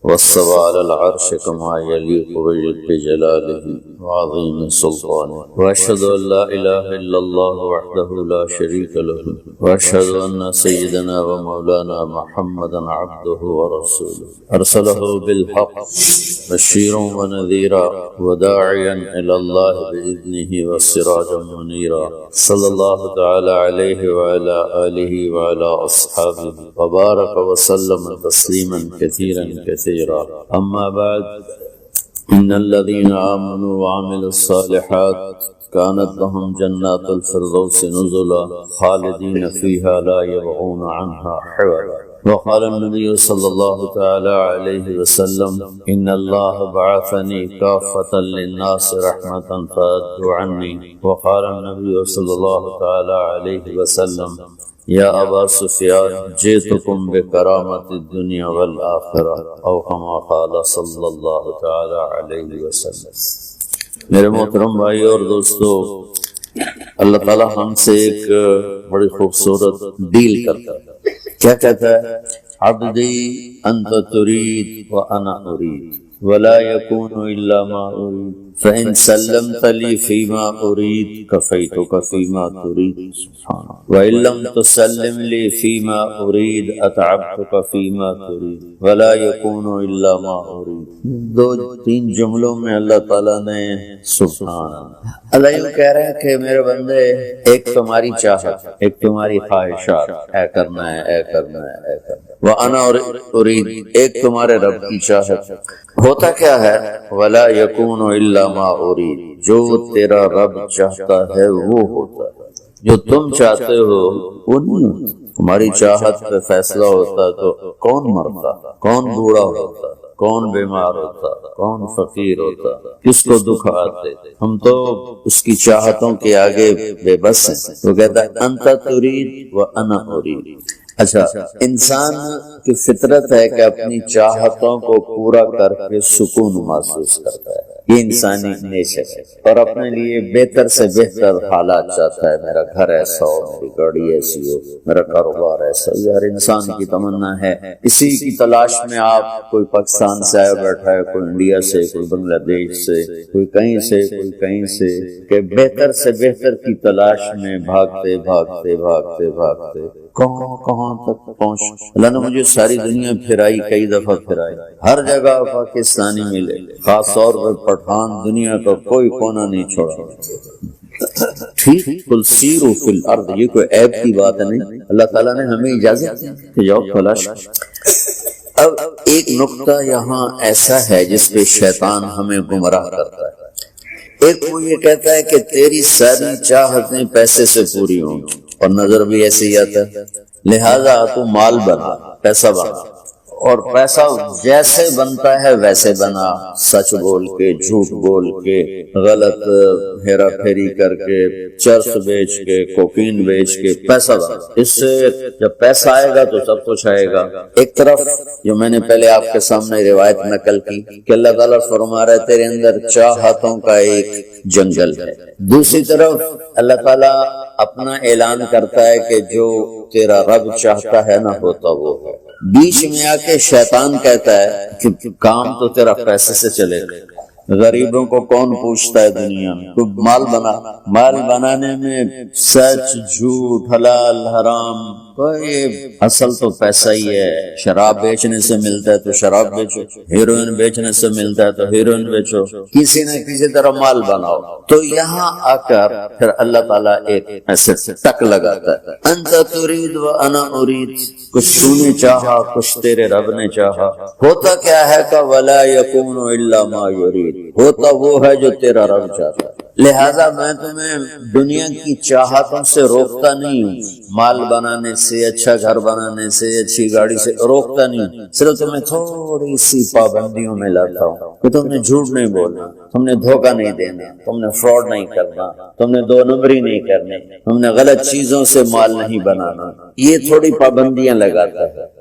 واستوى على العرش كما يليق بجلاله وعظيم سلطانه وأشهد أن لا إله إلا الله وحده لا شريك له وأشهد أن سيدنا ومولانا محمدا عبده ورسوله أرسله بالحق بشيرا ونذيرا وداعيا إلى الله بإذنه وسراجا منيرا صلى الله تعالى عليه وعلى آله وعلى أصحابه وبارك وسلم تسليما كثيرا كثيرا أما بعد إن الذين آمنوا وعملوا الصالحات كانت لهم جنات الفردوس نزلا خالدين فيها لا يبغون عنها حولا وقال النبي صلى الله تعالى عليه وسلم إن الله بعثني كافة للناس رحمة فأدوا عني وقال النبي صلى الله تعالى عليه وسلم يا أبا سفيان جئتكم بكرامة الدنيا والآخرة أو كما قال صلى الله تعالى عليه وسلم. میرے محترم بھائی اور دوستو، اللہ تعالیٰ ہم سے ایک بڑی خوبصورت ڈیل کرتا ہے. کیا کہتا ہے؟ عبدی انت تريد وانا اريد ولا يكون الا ما اريد فان سلمت لي فيما اريد كفيتك فيما تريد سبحان وان لم تسلم لي فيما اريد اتعبتك فيما تريد ولا يكون الا ما اريد. دو تین جملوں میں اللہ تعالیٰ نے سبحان اللہ یوں کہہ رہے ہیں کہ میرے بندے، ایک تمہاری چاہت، ایک تمہاری خواہشات، اے کرنا ہے، اے کرنا ہے، اے کرنا ہے. وَأَنَا أُرِيد، ایک تمہارے رب کی چاہت. ہوتا کیا ہے؟ وَلَا يَكُونُ إِلَّا مَا أُرِيد، جو تیرا رب چاہتا ہے وہ ہوتا ہے، جو تم چاہتے ہو وہ نہیں ہوتا. تمہاری چاہت پہ فیصلہ ہوتا تو کون مرتا، کون بوڑھا ہوتا، کون بیمار ہوتا، کون فقیر ہوتا، کس کو دکھ آتے. ہم تو اس کی چاہتوں کے آگے بے بس ہیں. وہ کہتا ہے انت تريد وانا اريد. اچھا، انسان کی فطرت ہے کہ اپنی چاہتوں کو پورا کر کے سکون محسوس کرتا ہے، یہ انسانی نیچر ہے، اور اپنے لیے بہتر سے بہتر حالات چاہتا ہے. میرا گھر ایسا ہو، میری گاڑی ایسی ہو، میرا کاروبار ایسا ہو. یہ ہر انسان کی تمنا ہے. اسی کی تلاش میں آپ، کوئی پاکستان سے آیا بیٹھا ہے، کوئی انڈیا سے، کوئی بنگلہ دیش سے، کوئی کہیں سے، کوئی کہیں سے، کہ بہتر سے بہتر کی تلاش میں بھاگتے بھاگتے بھاگتے بھاگتے کہاں تک پہنچ. اللہ نے مجھے ساری دنیا پھرائی، کئی دفعہ پھرائی، ہر جگہ پاکستانی ملے، خاص طور پر پٹھان، دنیا کا کوئی کونا نہیں چھوڑا. ٹھیک، قل سیروا فی الارض، یہ کوئی عیب کی بات نہیں. اللہ تعالیٰ نے ہمیں اجازت دی کہ جاؤ تلاش. اب ایک نقطہ یہاں ایسا ہے جس پہ شیطان ہمیں گمراہ کرتا ہے. ایک وہ یہ کہتا ہے کہ تیری ساری چاہتیں پیسے سے پوری ہوں گی، اور نظر بھی ایسے ہی آتا ہے، لہذا تو مال بنا، پیسہ بنا، اور پیسہ جیسے بنتا ہے ویسے بنا، سچ بول کے، جھوٹ بول کے، غلط ہیرا پھیری کر کے، چرس بیچ کے، کوکین بیچ کے پیسہ بنا. اس سے جب پیسہ آئے گا تو سب کچھ آئے گا. ایک طرف جو میں نے پہلے آپ کے سامنے روایت نقل کی کہ اللہ تعالیٰ فرما رہے تیرے اندر چاہتوں کا ایک جنگل ہے، دوسری طرف اللہ تعالیٰ اپنا اعلان کرتا ہے کہ جو تیرا رب چاہتا ہے نہ ہوتا وہ ہے. بیچ میں آ کے شیطان کہتا ہے کہ کام تو تیرا پیسے سے چلے گا. غریبوں کو کون پوچھتا ہے دنیا میں؟ تو مال بنا. مال بنانے میں سچ، جھوٹ، حلال، حرام، کوئی اصل تو پیسہ ہی ہے. شراب بیچنے سے ملتا ہے تو شراب بیچو، ہیروئن بیچنے سے ملتا ہے تو ہیروئن بیچو، کسی نہ کسی طرح مال بناؤ. تو یہاں آ کر پھر اللہ تعالیٰ ایک ایسے ٹک لگاتا ہے، انت تريد وانا اريد. کچھ تو نے چاہا، کچھ تیرے رب نے چاہا. ہوتا کیا ہے کہ ولا يكون الا ما يريد، ہوتا وہ ہے جو تیرا رب چاہتا ہے. لہذا میں تمہیں دنیا کی چاہتوں سے روکتا نہیں ہوں، مال بنانے سے، اچھا گھر بنانے سے، اچھی گاڑی سے روکتا نہیں ہوں. صرف تمہیں تھوڑی سی پابندیوں میں لاتا ہوں کہ تم نے جھوٹ نہیں بولنا، تم نے دھوکہ نہیں دینا، تم نے فراڈ نہیں کرنا، تم نے دو نمبری نہیں کرنی، تم نے غلط چیزوں سے مال نہیں بنانا. یہ تھوڑی پابندیاں لگاتا ہے.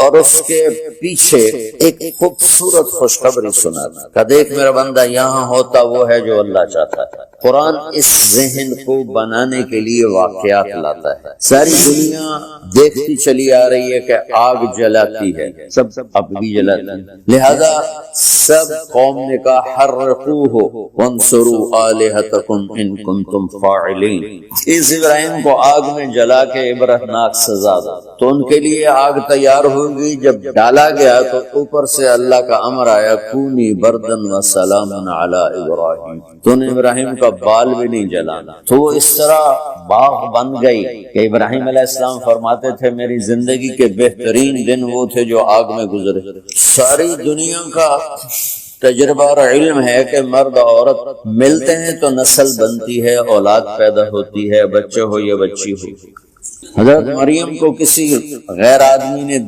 اور اس کے پیچھے ایک خوبصورت خوشخبری سنا کہ دیکھ میرا بندہ یہاں ہوتا وہ ہے جو اللہ چاہتا ہے۔ قرآن اس ذہن کو بنانے کے لیے واقعات لاتا ہے۔ ساری دنیا دیکھتی چلی آ رہی ہے کہ آگ جلاتی ہے، سب اب بھی جلاتی ہے، لہذا سب قوم نے کہا حرقوہ وانصروا آلہتکم ان کنتم فاعلین، اس ابراہیم کو آگ میں جلا کے عبرتناک سزا دو۔ تو ان کے لیے آگ تیار ہوگی، جب ڈالا گیا تو اوپر سے اللہ کا امر آیا کونی بردن و سلام علی ابراہیم، تو نے ابراہیم کا بال بھی نہیں جلانا۔ تو وہ اس طرح باغ بن گئی کہ ابراہیم علیہ السلام فرماتے تھے میری زندگی کے بہترین دن وہ تھے جو آگ میں گزرے۔ ساری دنیا کا تجربہ اور علم ہے کہ مرد اور عورت ملتے ہیں تو نسل بنتی ہے، اولاد پیدا ہوتی ہے، بچے ہو یا بچی ہو۔ حضرت مریم کو کسی غیر آدمی نے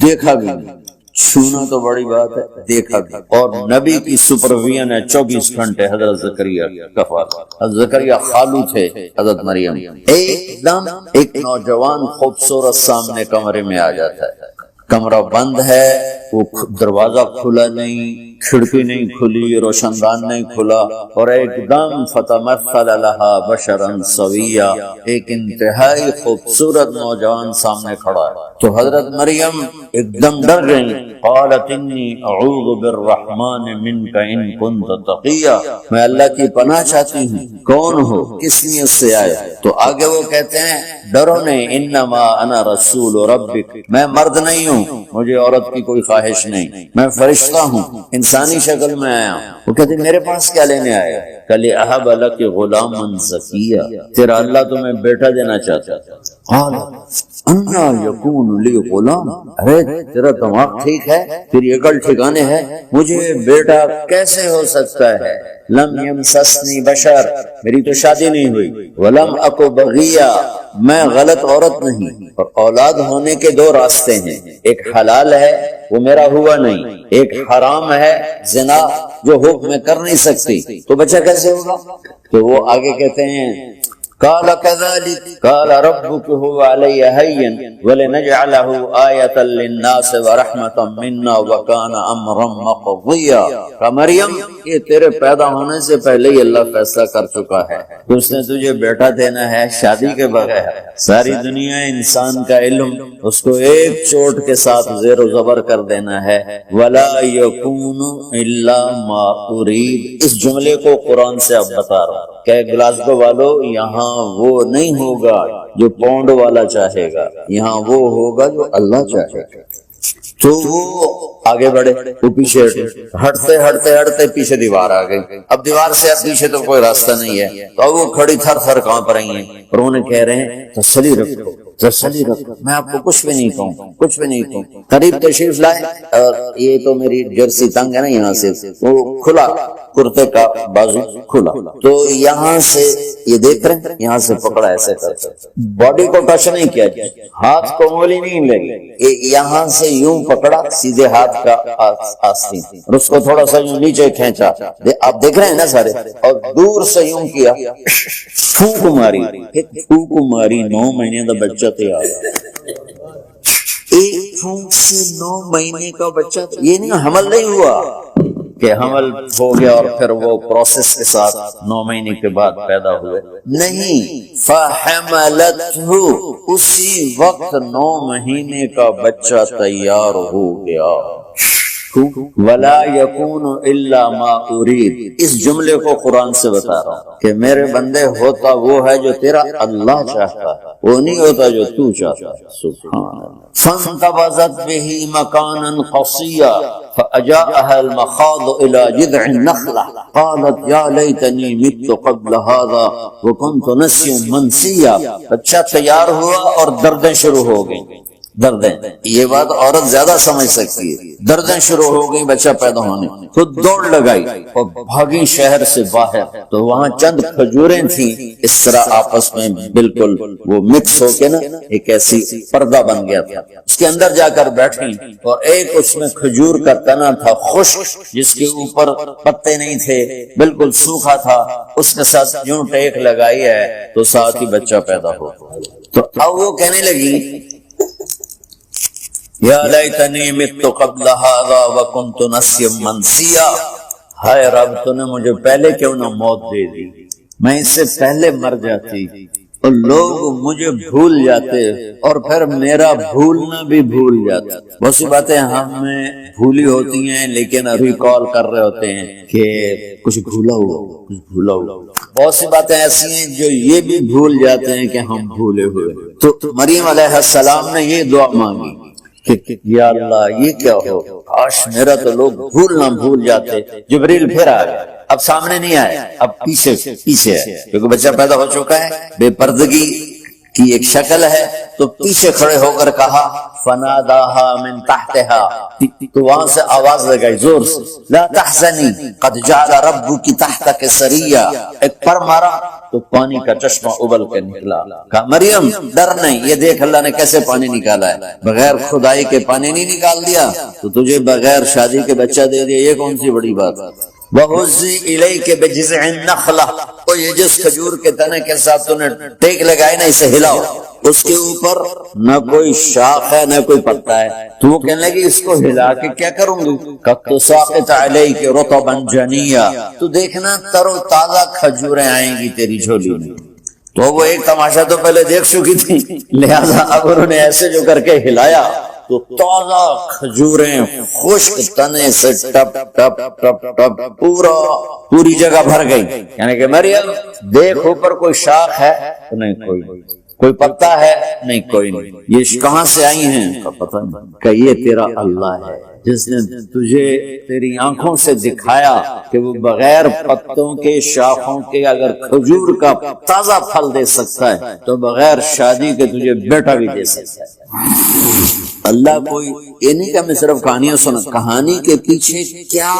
دیکھا بھی نہیں، چھونا تو بڑی بات ہے، دیکھا بھی، اور نبی کی سپرویژن ہے 24 گھنٹے حضرت زکریا کفالت۔ حضرت زکریا خالو تھے حضرت مریم۔ ایک دم ایک نوجوان خوبصورت سامنے کمرے میں آ جاتا ہے، کمرہ بند ہے، وہ دروازہ کھلا نہیں، کھڑکی نہیں کھلی، روشن دان نہیں کھلا، اور ایک دم فتمثل لہا بشرا سویا، ایک انتہائی خوبصورت نوجوان سامنے کھڑا ہے۔ تو حضرت مریم ایک دم ڈر گئی، قالت انی اعوذ بالرحمن منک ان کنت تقیا، میں اللہ کی پناہ چاہتی ہوں، کون ہو، کس نیت سے آئے؟ تو آگے وہ کہتے ہیں ڈرو نہیں، انما انا رسول ربک، میں مرد نہیں ہوں، مجھے عورت کی کوئی خواہش نہیں، میں فرشتہ ہوں، انسانی شکل میں آیا ہوں۔ وہ کہتے میرے پاس کیا لینے آیا؟ کل اہب لک غلاما زکیا، تیرا اللہ تمہیں بیٹا دینا چاہتا ہے۔ قال انا یکون لی غلام، ارے تیرا دماغ ٹھیک ہے، تیری عقل ٹھکانے ہے، مجھے بیٹا کیسے ہو سکتا ہے؟ لم یمسسنی بشر، میری تو شادی نہیں ہوئی، ولم اکو بغیا، میں غلط عورت نہیں۔ اور اولاد ہونے کے دو راستے ہیں، ایک حلال ہے وہ میرا ہوا نہیں، ایک حرام ہے زنا جو حکم میں کر نہیں سکتی، تو بچہ کیسے ہوگا؟ تو وہ آگے کہتے ہیں قال كذلك قال ربك هو علي هين ولنجعله آية للناس ورحمة منا وكان امرا مقضيا، کہ مریم یہ تیرے پیدا ہونے سے پہلے ہی اللہ فیصلہ کر چکا ہے کہ اس نے تجھے بیٹا دینا ہے شادی کے بغیر۔ ساری دنیا انسان کا علم اس کو ایک چوٹ کے ساتھ زیر و زبر کر دینا ہے، ولا يكون الا ما اريد، اس جملے کو قرآن سے اب بتا رہا ہوں کہ گلاسگو والو یہاں وہ نہیں ہوگا جو پونڈ والا چاہے گا، یہاں وہ ہوگا جو اللہ چاہے گا۔ تو وہ آگے بڑھے، وہ پیچھے ہٹتے ہٹتے ہٹتے پیچھے دیوار آ گئی۔ اب دیوار سے اب پیچھے تو کوئی راستہ نہیں ہے، تو وہ کھڑی تھر تھر کانپ رہی ہیں، اور انہیں کہہ رہے ہیں تسلی رکھو تسلی رکھو، میں آپ کو کچھ بھی نہیں کہوں، کچھ بھی نہیں کہوں۔ قریب تشریف لائے، اور یہ تو میری جرسی تنگ ہے نا، یہاں سے وہ کھلا، کرتے کا بازو کھلا، تو یہاں سے یہ دیکھ رہے ہیں، یہاں سے پکڑا ایسے کرتے، باڈی کو ٹچ نہیں کیا، ہاتھ کو انگلی نہیں لگی، یہاں سے یوں پکڑا سیدھے ہاتھ کا آستین، اور اس کو تھوڑا سا یوں نیچے کھینچا، آپ دیکھ رہے ہیں نا سارے، اور دور سے یوں کیا، پھونک ماری، پھونک ماری، 9 مہینے کا بچہ تیار، ایک پھونک سے 9 مہینے کا بچہ، یہ نہیں حمل نہیں ہوا کہ حمل ہو گیا اور پھر وہ پروسیس کے ساتھ 9 مہینے کے بعد پیدا ہوئے، نہیں، فحملتہ، اسی وقت 9 مہینے کا بچہ تیار ہو گیا۔ ولا یکون الا ما ارید، اس جملے کو قرآن سے بتا رہا ہوں کہ میرے بندے ہوتا وہ ہے جو تیرا اللہ چاہتا ہے، وہ نہیں ہوتا جو تو چاہتا ہے۔ سبحان اللہ۔ فانتبذت به مکانا قصیا فأجاءها المخاض إلى جذع النخلة قالت يا ليتني مت قبل هذا وكنت نسيا منسيا، بچہ تیار ہوا اور دردیں شروع ہو گئیں، دردیں، یہ بات عورت زیادہ سمجھ سکتی ہے، دردیں شروع ہو گئی بچہ پیدا ہونے، خود دوڑ لگائی اور بھاگی شہر سے باہر، تو وہاں چند کھجوریں تھیں، اس طرح آپس میں بالکل وہ مکس ہو کے نا ایک ایسی پردہ بن گیا تھا، اس کے اندر جا کر بیٹھی، اور ایک اس میں کھجور کا تنا تھا خشک، جس کے اوپر پتے نہیں تھے، بالکل سوکھا تھا، اس کے ساتھ یوں ٹیک لگائی ہے تو ساتھ ہی بچہ پیدا ہو۔ تو اب وہ کہنے لگی یا لیتنی مت قبل ھذا وکنت نسیا منسیا، ہائے رب تو نے مجھے پہلے کیوں نہ موت دے دی، میں اس سے پہلے مر جاتی، اور لوگ مجھے بھول جاتے اور پھر میرا بھولنا بھی بھول جاتا۔ بہت سی باتیں ہمیں بھولی ہوتی ہیں لیکن ابھی کال کر رہے ہوتے ہیں کہ کچھ بھولا ہوا، کچھ بھولا ہوا۔ بہت سی باتیں ایسی ہیں جو یہ بھی بھول جاتے ہیں کہ ہم بھولے ہوئے۔ تو مریم علیہ السلام نے یہ دعا مانگی کہ یا اللہ یہ کیا ہو، کاش میرا تو لوگ بھول نہ بھول جاتے۔ جبریل پھر آ گیا، اب سامنے نہیں آئے، اب پیچھے ہے، کیونکہ بچہ پیدا ہو چکا ہے، بے پردگی کی ایک شکل ہے، تو پیچھے کھڑے ہو کر کہا فناداہا من تحتہا، تو وہاں سے آواز لگائی زور سے، لا تحزنی قد جعل ربک تحتک سریا، ایک پر مارا تو پانی کا چشمہ ابل کے نکلا۔ کہا مریم ڈر نہیں، یہ دیکھ اللہ نے کیسے پانی نکالا ہے، بغیر خدائی کے پانی نہیں نکال دیا، تو تجھے بغیر شادی کے بچہ دے دیا، یہ کون سی بڑی بات۔ وَهُزِّي إِلَيْكَ بِجِذْعِ النَّخْلَةِ، اور یہ جس کھجور کے تنے کے ساتھ تو نے ٹیک لگائی نا، اسے ہلاؤ، اس کے اوپر نہ کوئی شاخ ہے نہ کوئی پتا ہے، تو وہ کہنے لگی اس کو ہلا کے کیا کروں گی، قَدْ تُسَاقِطُ عَلَيْكَ رُطَبًا جَنِيًّا، تو دیکھنا تر و تازہ کھجوریں آئیں گی تیری جھولی میں۔ تو وہ ایک تماشا تو پہلے دیکھ چکی تھی، لہذا اب انہوں نے ایسے جو کر کے ہلایا تو تازہ کھجوریں خشک تنے سے ٹپ ٹپ ٹپ ٹپ پوری جگہ بھر گئی۔ یعنی کہ مریم دیکھ اوپر کوئی شاخ ہے تو نہیں، کوئی پتا ہے نہیں، کوئی نہیں، یہ کہاں سے آئی ہیں کا پتہ نہیں، کہ یہ تیرا اللہ ہے جس نے تجھے تیری آنکھوں سے دکھایا کہ وہ بغیر پتوں کے شاخوں کے اگر کھجور کا تازہ پھل دے سکتا ہے تو بغیر شادی کے تجھے بیٹا بھی دے سکتا ہے۔ اللہ کوئی یہ نہیں کہ میں صرف کہانیاں سنا، کہانی کے پیچھے کیا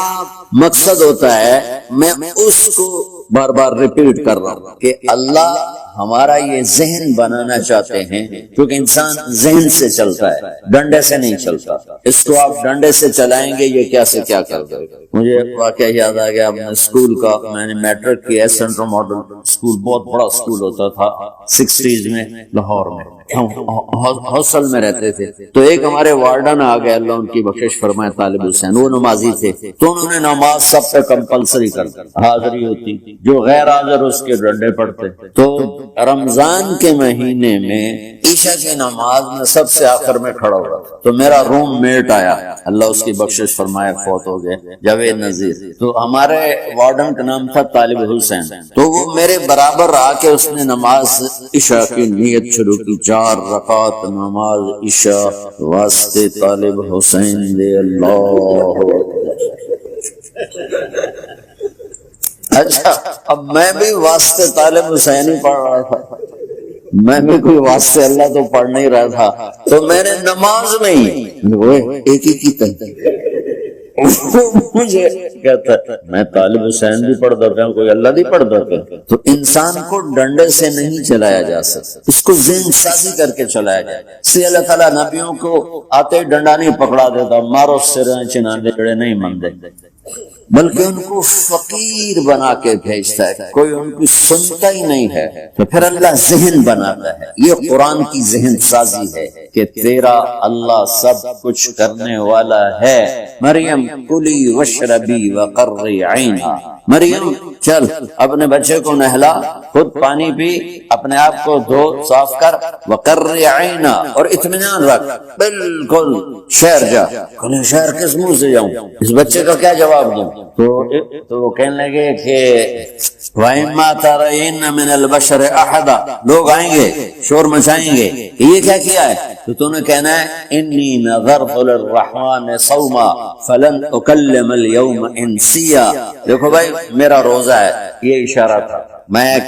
مقصد ہوتا ہے میں اس کو بار بار ریپیٹ کر رہا ہوں کہ اللہ ہمارا یہ ذہن بنانا چاہتے ہیں، کیونکہ انسان ذہن سے چلتا ہے، ڈنڈے سے نہیں چلتا۔ اس کو آپ ڈنڈے سے چلائیں گے یہ کیا سے کیا کر دے گا۔ مجھے واقعہ یاد آ گیا اپنے اسکول کا، میں نے میٹرک کیا، سینٹرل ماڈل اسکول، بہت بڑا اسکول ہوتا تھا 60s میں لاہور میں، ہم ہاسٹل میں رہتے تھے۔ تو ایک ہمارے وارڈن آ گئے، اللہ ان کی بخشش فرمائے، طالب حسین، وہ نمازی تھے، تو انہوں نے نماز سب پہ کمپلسری کر دی، حاضری ہوتی، جو غیر حاضر اس کے ڈنڈے پڑتے۔ تو رمضان کے مہینے میں عشاء کی نماز میں سب سے آخر میں کھڑا ہوا، تو میرا روم میٹ آیا، اللہ اس کی بخشش فرمائے، فوت ہو گئے، جاوید نذیر، تو ہمارے وارڈن کا نام تھا طالب حسین۔ تو وہ میرے برابر آ کے اس نے نماز عشاء کی نیت شروع کی، 4 رکعت نماز عشاء واسطے طالب حسین دے اللہ۔ اچھا اب میں بھی واسطے طالب حسین ہی پڑھ رہا تھا، میں بھی کوئی واسطے اللہ تو پڑھ نہیں رہا تھا، تو میں نے نماز میں ہی ایک ہی کی تنظیم مجھے کہتا ہے میں طالب حسین بھی پڑھ دیتا ہوں، کوئی اللہ نہیں پڑھ دیتا۔ تو انسان کو ڈنڈے سے نہیں چلایا جا سکتا، اس کو ذہن سازی کر کے چلایا جائے۔ اس لیے اللہ تعالیٰ نبیوں کو آتے ڈنڈا نہیں پکڑا دیتا، مارو سر چنانے جڑے نہیں مندے، بلکہ ان کو فقیر بنا کے بھیجتا ہے، کوئی ان کی سنتا ہی نہیں ہے، تو پھر اللہ ذہن بناتا ہے۔ یہ قرآن کی ذہن سازی ہے کہ تیرا اللہ سب کچھ کرنے والا ہے۔ مریم کلی واشربی وقرری عینا، مریم چل اپنے بچے کو نہلا، خود پانی پی، اپنے آپ کو دھو صاف کر، وقرری عینا، اور اطمینان رکھ، بالکل شہر جا۔ کہنے شہر کس منہ سے جاؤں، اس بچے کا کیا جواب دوں؟ تو وہ کہنے لگے کہ وَإِمَّا تَرَيِنَّ مِنَ الْبَشَرِ أَحَدًا، لوگ آئیں گے شور مچائیں گے کہ یہ کیا کیا ہے، تو نے کہنا ہے انی نذرت للرحمن صوما فلن اکلم اليوم انسیا۔ دیکھو بھائی میرا روزہ ہے، یہ اشارہ تھا، میں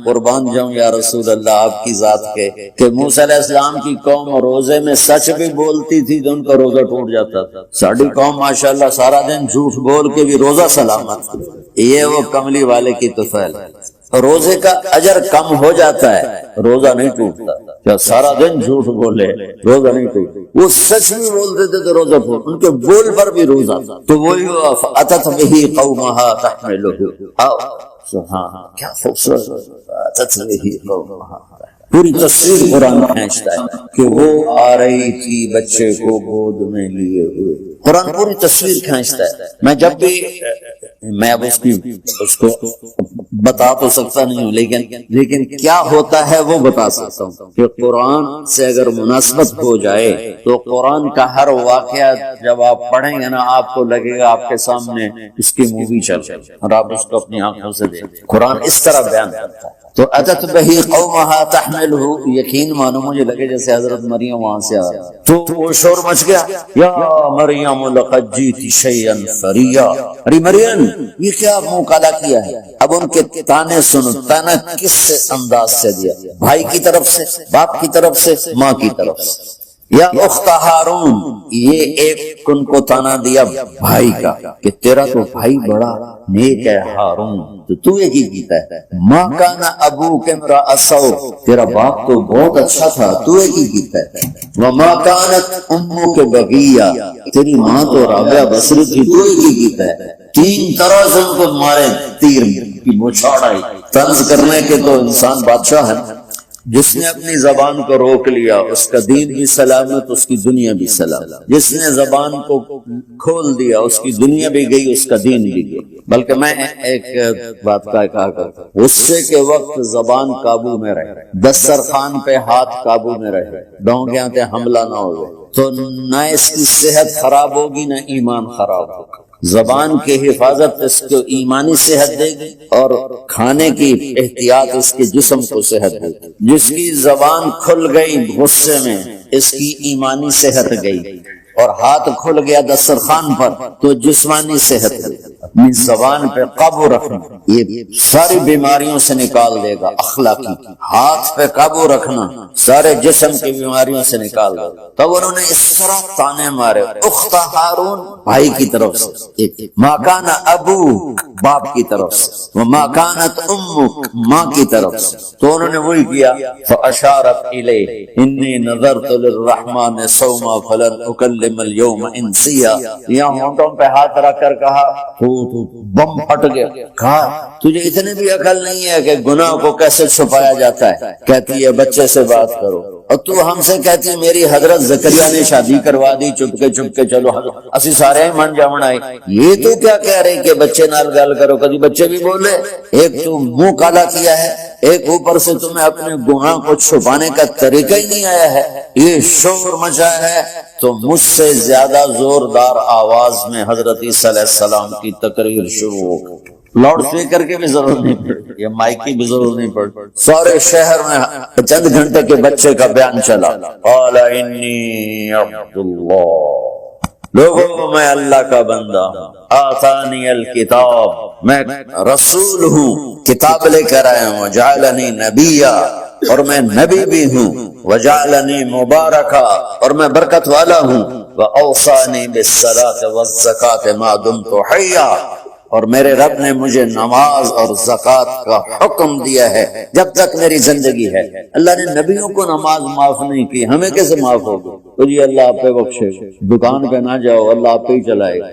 قربان جاؤں یا رسول اللہ آپ کی ذات کے، کہ موسیٰ علیہ السلام کی قوم روزے میں سچ بھی بولتی تھی تو ان کا روزہ ٹوٹ جاتا تھا، ساڑھی قوم ماشاءاللہ سارا دن جھوٹ بول کے بھی روزہ سلامت، یہ وہ کملی والے کی طفیل۔ روزے کا اجر کم ہو جاتا ہے، روزہ نہیں ٹوٹتا، کیا سارا دن جھوٹ بولے روزہ نہیں ٹوٹتا، وہ سچ بھی بولتے تھے تو روزہ ٹوٹ، ان کے بول پر بھی روزہ تھا۔ تو وہی اتت بہ قومہا تحملہ، کیا خوبصورت اتت بہ قومہا، پوری تصویر قرآن کھینچتا ہے کہ وہ آ رہی تھی بچے کو گود میں لیے ہوئے. قرآن پوری تصویر کھینچتا ہے. میں جب بھی میں اب اس کو بتا تو سکتا نہیں ہوں، لیکن کیا ہوتا ہے وہ بتا سکتا ہوں کہ قرآن سے اگر مناسبت ہو جائے تو قرآن کا ہر واقعہ جب آپ پڑھیں گے نا، آپ کو لگے گا آپ کے سامنے اس کی مووی چل رہی ہے اور آپ اس کو اپنی آنکھوں سے دیکھیں. قرآن اس طرح بیان کرتا ہے. تو اتت بہی قومہا تحملہ، یقین مانو مجھے لگے جیسے حضرت مریم وہاں سے آ رہا تو وہ شور مچ گیا، یا مریم لقد جیتی شیئا فریا. ارے مریم یہ کیا منہ کالا کیا ہے؟ اب ان کے تانے سنو. تانا کس سے انداز سے دیا؟ بھائی کی طرف سے، باپ کی طرف سے، ماں کی طرف سے. یا اخت ہارون، یہ ایک ان کو تانا دیا بھائی کا کہ تیرا تو بھائی بڑا نیک ہے ہارون، تو یہ کی کیتا ہے؟ ماں کان ابوک امرأ سوء، تیرا باپ تو بہت اچھا تھا، تو یہ کی کیتا ہے؟ وما کانت امک بغیہ، تیری ماں تو رابعہ بصری تھی، تو یہ کی کیتا ہے؟ 3 طرح سے ان کو مارے، تیر کی بچھاڑ آئی. طنز کرنے کے تو انسان بادشاہ ہے. جس نے اپنی زبان کو روک لیا اس کا دین بھی سلامت، اس کی دنیا بھی سلامت. جس نے زبان کو کھول دیا اس کی دنیا بھی گئی، اس کا دین بھی گئی. بلکہ میں ایک بات کہا کرتا ہوں، غصے کے وقت زبان قابو میں رہے، دسترخوان پہ ہاتھ قابو میں رہے، ڈونگیاں تے حملہ نہ ہوئے تو نہ اس کی صحت خراب ہوگی نہ ایمان خراب ہوگا. زبان کی حفاظت اس کو ایمانی صحت دے گی اور کھانے کی احتیاط اس کے جسم کو صحت دے گی. جس کی زبان کھل گئی غصے میں اس کی ایمانی صحت گئی، اور ہاتھ کھل گیا دسترخوان پر تو جسمانی صحت گئی. اپنی زبان پہ قابو رکھنا یہ ساری بیماریوں سے نکال دے گا. اخلاقی ہاتھ پہ قابو رکھنا سارے جسم کی بیماریوں سے نکال دے گا. تب انہوں نے اس طرح تانے مارے. اخت ہارون بھائی کی طرف سے، ما کان ابوک باپ کی طرف سے، وما کانت امک ماں کی طرف سے. تو انہوں نے وہی کیا. فاشارت الیہ انی نذرت للرحمن صوما فلن اکلم اليوم انسیا. یہاں ہونٹوں پہ ہاتھ رکھ کر کہا، بم پھٹ گیا. کہا تجھے اتنے بھی عقل نہیں ہے کہ گناہ کو کیسے چھپایا جاتا ہے؟ کہتی ہے بچے سے بات کرو، اور تو ہم سے کہتی ہے میری حضرت زکریا نے شادی کروا دی چپکے چلو اسی سارے ہی من جاون آئے. یہ تو کیا کہہ رہے کہ بچے نال گل کرو؟ کبھی بچے بھی بولے. ایک تو منہ کالا کیا ہے، ایک اوپر سے تمہیں اپنے گناہ کو چھپانے کا طریقہ ہی نہیں آیا ہے. یہ شور مچا ہے. تو مجھ سے زیادہ زوردار آواز میں حضرت عیسیٰ علیہ السلام کی تقریر شروع ہو گئی. لاؤڈ اسپیکر کی بھی ضرورت نہیں پڑی، یہ مائک کی بھی ضرورت نہیں پڑی. سارے شہر میں چند گھنٹے کے بچے کا بیان چلا. قال انی عبد اللہ، لوگوں میں اللہ کا بندہ ہوں. آتانی الکتاب، میں رسول ہوں، کتاب لے کر آیا ہوں. جعلنی نبیا، اور میں نبی بھی ہوں. وجعلنی مبارکا، اور میں برکت والا ہوں. واوصانی بالصلاۃ والزکاۃ ما دمت حیا، اور میرے رب نے مجھے نماز اور زکوٰۃ کا حکم دیا ہے جب تک میری زندگی ہے. اللہ نے نبیوں کو نماز معاف نہیں کی، ہمیں کیسے معاف ہوگی؟ تو جی اللہ آپ پہ بخشے. دکان پہ نہ جاؤ، اللہ آپ پہ ہی چلائے گا.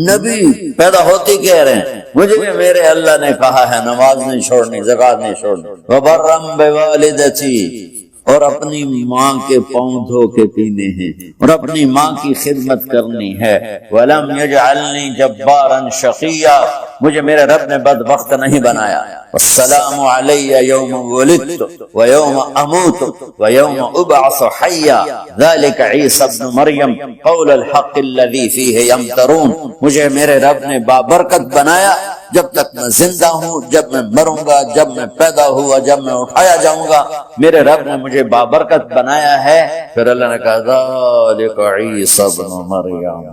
نبی پیدا ہوتے کہہ رہے ہیں مجھے بھی میرے اللہ نے کہا ہے نماز نہیں چھوڑنی، زکوٰۃ نہیں چھوڑنی. وبرم بوالدتی، اور اپنی ماں کے پاؤں دھو کے پینے ہیں اور اپنی ماں کی خدمت کرنی ہے. وَلَمْ يَجْعَلْنِي جَبَّارًا شَقِيًّا، مجھے میرے رب نے بدبخت نہیں بنایا. والسلام علی یوم ولدت ویوم اموت ویوم ابعث حیا، ذلك عیسی ابن مریم قول الحق الذی فیہ یمترون. مجھے میرے رب نے بابرکت بنایا جب تک میں زندہ ہوں، جب میں مروں گا، جب میں پیدا ہوا، جب میں اٹھایا جاؤں گا، میرے رب نے مجھے بابرکت بنایا ہے. پھر اللہ نے کہا ذالک عیسی ابن مریم،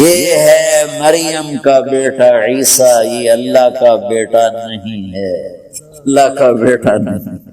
یہ ہے مریم کا بیٹا عیسیٰ، یہ اللہ کا بیٹا نہیں ہے، اللہ کا بیٹا نہیں.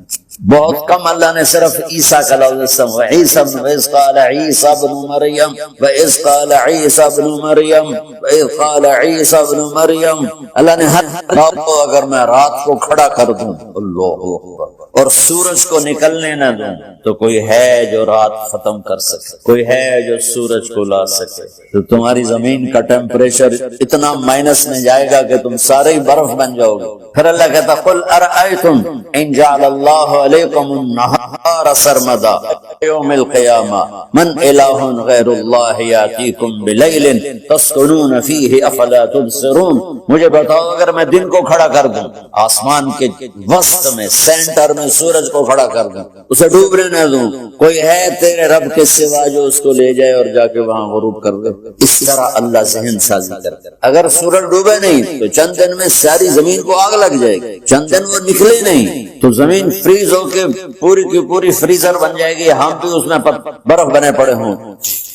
بہت کم اللہ نے صرف عیسیٰ کا لفظ استعمال. عیسیٰ وَإِذْ قَالَ عِيسَى ابْنُ مَرْيَمَ وَإِذْ قَالَ عِيسَى ابْنُ مَرْيَمَ وَإِذْ قَالَ عِيسَى ابْنُ مَرْيَمَ. اللہ نے ہر رات کو اگر میں رات کو کھڑا کر دوں اللہ اکبر اور سورج کو نکلنے نہ دوں تو کوئی ہے جو رات ختم کر سکے، کوئی ہے جو سورج کو لا سکے. تو تمہاری زمین کا ٹیمپریچر اتنا مائنس میں جائے گا کہ تم سارے ہی برف بن جاؤ گے. پھر اللہ کہتا قل ارأیتم ان جعل اللہ علیکم النہار سرمدا یوم القیامہ من الہ غیر اللہ یاتیکم بلیل تسکنون فیہ افلا تبصرون. مجھے بتاؤ اگر میں دن کو کھڑا کر دوں، آسمان کے وسط میں سینٹر میں سورج کو کھڑا کر دوں، اسے ڈوبنے نہ دوں، کوئی ہے تیرے رب کے سوا جو اس کو لے جائے اور جا کے وہاں غروب کر دے؟ اس طرح اللہ ذہن سازی کرتا ہے. اگر سورج ڈوبے نہیں تو چند دن میں ساری زمین کو آگ لگ جائے گی، چند دن وہ نکلے نہیں تو زمین فریز ہو کے پوری کی پوری فریزر بن جائے گی، ہم بھی اس میں برف بنے پڑے ہوں.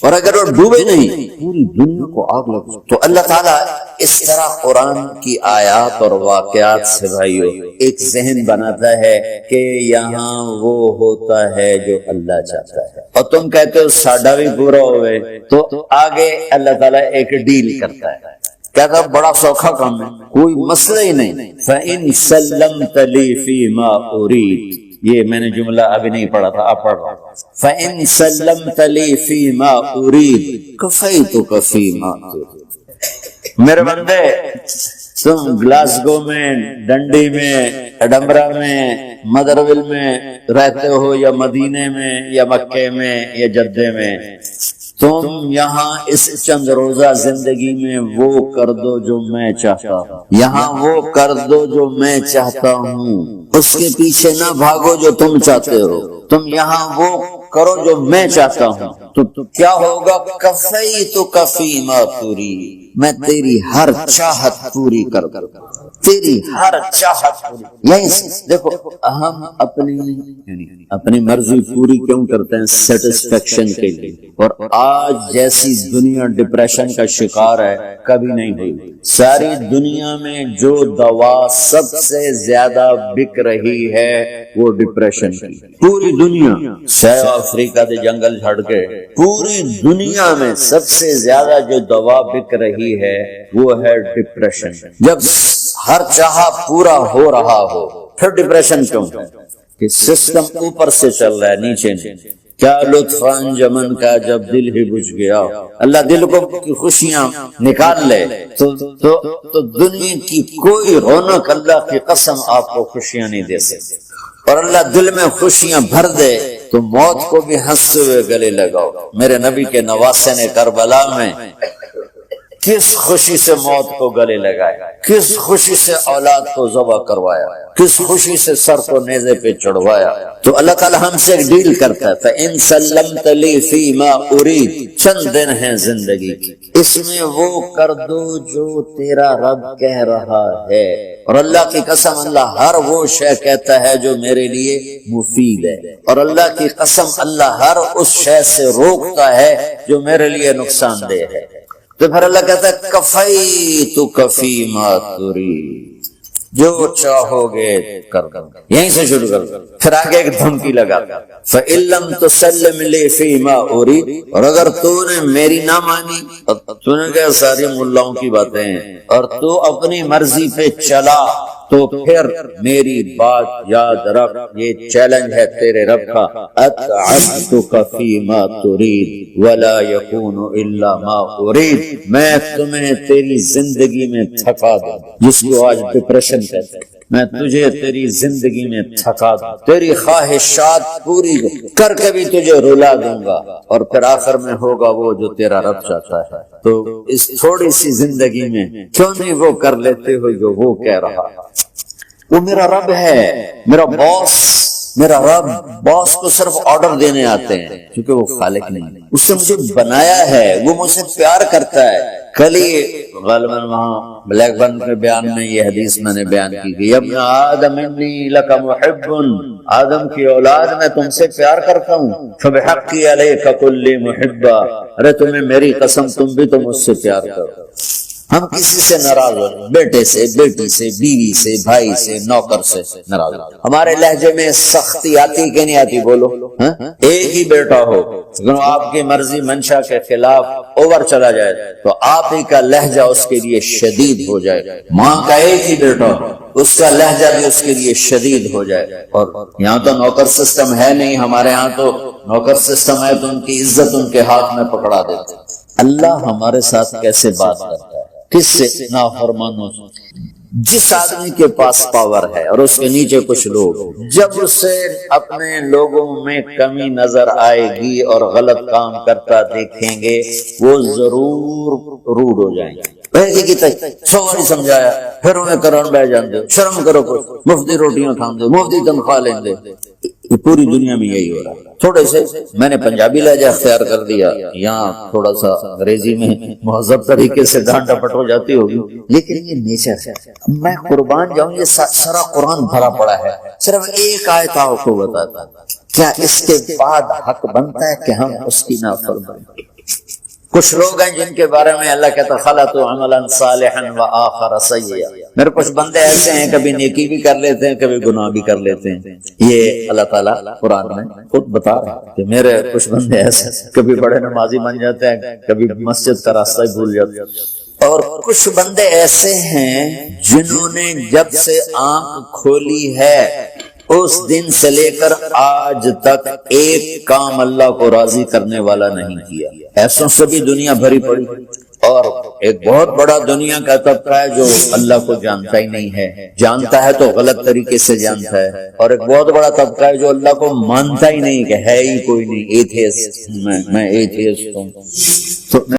اور اگر وہ ڈوبے نہیں پوری دنیا کو آگ لگ جائے. تو اللہ تعالیٰ اس طرح قرآن کی آیات اور واقعات سے بھائیو ایک ذہن بناتا ہے کہ یہاں وہ ہوتا ہے جو اللہ چاہتا ہے. اور تم کہتے ہو ساڈا بھی پورا ہوئے، تو آگے اللہ تعالیٰ ایک ڈیل کرتا ہے. کہتا بڑا سوکھا کام ہے، کوئی مسئلہ ہی نہیں. فَإِن سَلَّمْتَ لِي فِي مَا أُرِيدُ، یہ میں نے جملہ ابھی نہیں پڑھا تھا، اب پڑھ رہا ہوں. فَإِن سَلَّمْتَ لِي فِي مَا أُرِيدُ كَفَيْتُكَ فِي مَا تُرِيدُ. میرے بندے تم گلاسگو میں، ڈنڈی میں، ایڈمبرا میں، مدرول میں رہتے ہو یا مدینے میں یا مکے میں یا جدے میں، تم یہاں اس چند روزہ زندگی میں وہ کر دو جو میں چاہتا ہوں، یہاں وہ کر دو جو میں چاہتا ہوں، اس کے پیچھے نہ بھاگو جو تم چاہتے ہو، تم یہاں وہ کرو جو میں چاہتا ہوں. تو کیا ہوگا؟ کفیتک فی ما ترید، میں تیری ہر چاہت پوری کر دوں، تیری ہر چاہت پوری. یہی دیکھو ہم اپنی مرضی پوری کیوں کرتے ہیں؟ سیٹسفیکشن کے لیے. اور آج جیسی دنیا ڈپریشن کا شکار ہے کبھی نہیں ہوئی. ساری دنیا میں جو دوا سب سے زیادہ بک رہی ہے وہ ڈپریشن کی. پوری دنیا، ساؤتھ افریقہ دے جنگل چھڑ کے پوری دنیا میں سب سے زیادہ جو دوا بک رہی ہے وہ ہے ڈپریشن. جب ہر چاہا پورا ہو رہا ہو پھر ڈپریشن کیوں؟ کہ سسٹم اوپر سے چل رہا ہے نیچے نہیں. کیا لطف انجمن کا جب دل ہی بجھ گیا. اللہ دل کو خوشیاں نکال لے تو دنیا کی کوئی رونق اللہ کی قسم آپ کو خوشیاں نہیں دے سکتے. اور اللہ دل میں خوشیاں بھر دے تو موت کو بھی ہنستے ہوئے گلے لگاؤ. میرے نبی کے نواسے نے کربلا میں کس خوشی سے موت کو گلے لگایا، کس خوشی سے اولاد کو ذبح کروایا، کس خوشی سے سر کو نیزے پہ چڑھوایا. تو اللہ تعالیٰ ہم سے ایک ڈیل کرتا ہے. فَإِن سَلَّمْتَ لِي فِي مَا أُرِيدُ، چند دن ہیں زندگی کی، اس میں وہ کر دو جو تیرا رب کہہ رہا ہے. اور اللہ کی قسم اللہ ہر وہ شے کہتا ہے جو میرے لیے مفید ہے، اور اللہ کی قسم اللہ ہر اس شے سے روکتا ہے جو میرے لیے نقصان دہ ہے. تو پھر اللہ کہتا ہے کفیتک فی ما ترید، جو چاہو گے کر دو. یہیں سے شروع کر دو. پھر آگے ایک دھمکی لگا فَإِن لَمْ تُسَلِّمْ لِي فِي مَا أُرِيدُ، اور اگر تو نے میری نہ مانی، تو نے کہا ساری ملاؤں کی باتیں ہیں، اور تو اپنی مرضی پہ چلا، تو پھر میری بات یاد رکھ. یہ چیلنج ہے تیرے رب کا. اتعبتک فی ما ترید ولا یکون الا ما ارید، میں تمہیں تیری زندگی میں تھکا دوں، جس کو آج ڈپریشن کہتے ہیں. میں تجھے تیری زندگی میں تھکا دوں، تیری خواہشات پوری کر کے بھی تجھے رلا دوں گا، اور پھر آخر میں ہوگا وہ جو تیرا رب چاہتا ہے. تو اس تھوڑی سی زندگی میں کیوں نہیں وہ کر لیتے ہو جو وہ کہہ رہا ہے؟ وہ میرا رب ہے، میرا باس. میرا رب باس کو صرف آرڈر دینے آتے ہیں کیونکہ وہ خالق نہیں ہے. اس نے مجھے بنایا ہے، وہ مجھ سے پیار کرتا ہے. کل ہی غالباً وہاں بلیک برن کے بیان میں یہ حدیث میں نے بیان کی کہ ابن آدم انی لک محب، آدم کی اولاد میں تم سے پیار کرتا ہوں. فبحقی علیک کل محبا، ارے تمہیں میری قسم تم بھی تو مجھ سے پیار کرو. ہم کسی سے ناراض ہو، بیٹے سے، بیٹی سے، بیوی سے، بھائی سے، نوکر سے ناراض ہو. ہمارے لہجے میں سختی آتی کہ نہیں آتی؟ بولو. ایک ہی بیٹا ہو لیکن آپ کی مرضی منشا کے خلاف اوور چلا جائے تو آپ ہی کا لہجہ اس کے لیے شدید ہو جائے. ماں کا ایک ہی بیٹا ہو، اس کا لہجہ بھی اس کے لیے شدید ہو جائے. اور یہاں تو نوکر سسٹم ہے نہیں، ہمارے ہاں تو نوکر سسٹم ہے تو ان کی عزت ان کے ہاتھ میں پکڑا دیتے. اللہ ہمارے ساتھ کیسے بات کرتا ہے؟ کس سے؟ نافرمانوں سے. جس آدمی کے پاس پاور ہے اور اس کے نیچے کچھ لوگ، جب اسے اپنے لوگوں میں کمی نظر آئے گی اور غلط کام کرتا دیکھیں گے، وہ ضرور روڈ ہو جائیں گے۔ سواری سمجھایا پھر انہیں کرن بہ جاندے، شرم کرو، کچھ مفتی روٹیاں کھاندے، مفتی تنخواہ لیندے۔ یہ پوری دنیا میں یہی ہو رہا ہے۔ تھوڑے سے میں نے پنجابی لہجہ اختیار کر دیا، یہاں تھوڑا سا انگریزی میں مہذب طریقے سے ڈانٹ ڈپٹ ہو جاتی ہوگی، لیکن یہ نیچر ہے۔ میں قربان جاؤں، یہ سارا قرآن بھرا پڑا ہے، صرف ایک آیت آپ کو بتاتا، کیا اس کے بعد حق بنتا ہے کہ ہم اس کی نافرمانی؟ کچھ لوگ ہیں جن کے بارے میں اللہ کہتا خلطوا عملا صالحا وآخر سیئا، میرے کچھ بندے ایسے ہیں کبھی نیکی بھی کر لیتے ہیں کبھی گناہ بھی کر لیتے ہیں۔ یہ اللہ تعالیٰ قرآن میں خود بتا رہا ہے کہ میرے کچھ بندے ایسے کبھی بڑے نمازی بن جاتے ہیں، کبھی مسجد کا راستہ ہی بھول جاتے ہیں، اور کچھ بندے ایسے ہیں جنہوں نے جب سے آنکھ کھولی ہے اس دن سے لے کر آج تک ایک کام اللہ کو راضی کرنے والا نہیں کیا۔ ایسوں سے بھی دنیا بھری پڑی، اور ایک بہت بڑا دنیا کا طبقہ ہے جو اللہ کو جانتا ہی نہیں ہے، جانتا ہے تو غلط طریقے سے جانتا ہے، اور ایک بہت بڑا طبقہ ہے جو اللہ کو مانتا ہی نہیں کہ ہے ہی کوئی نہیں، ایتھیسٹ، میں ایتھیسٹ ہوں۔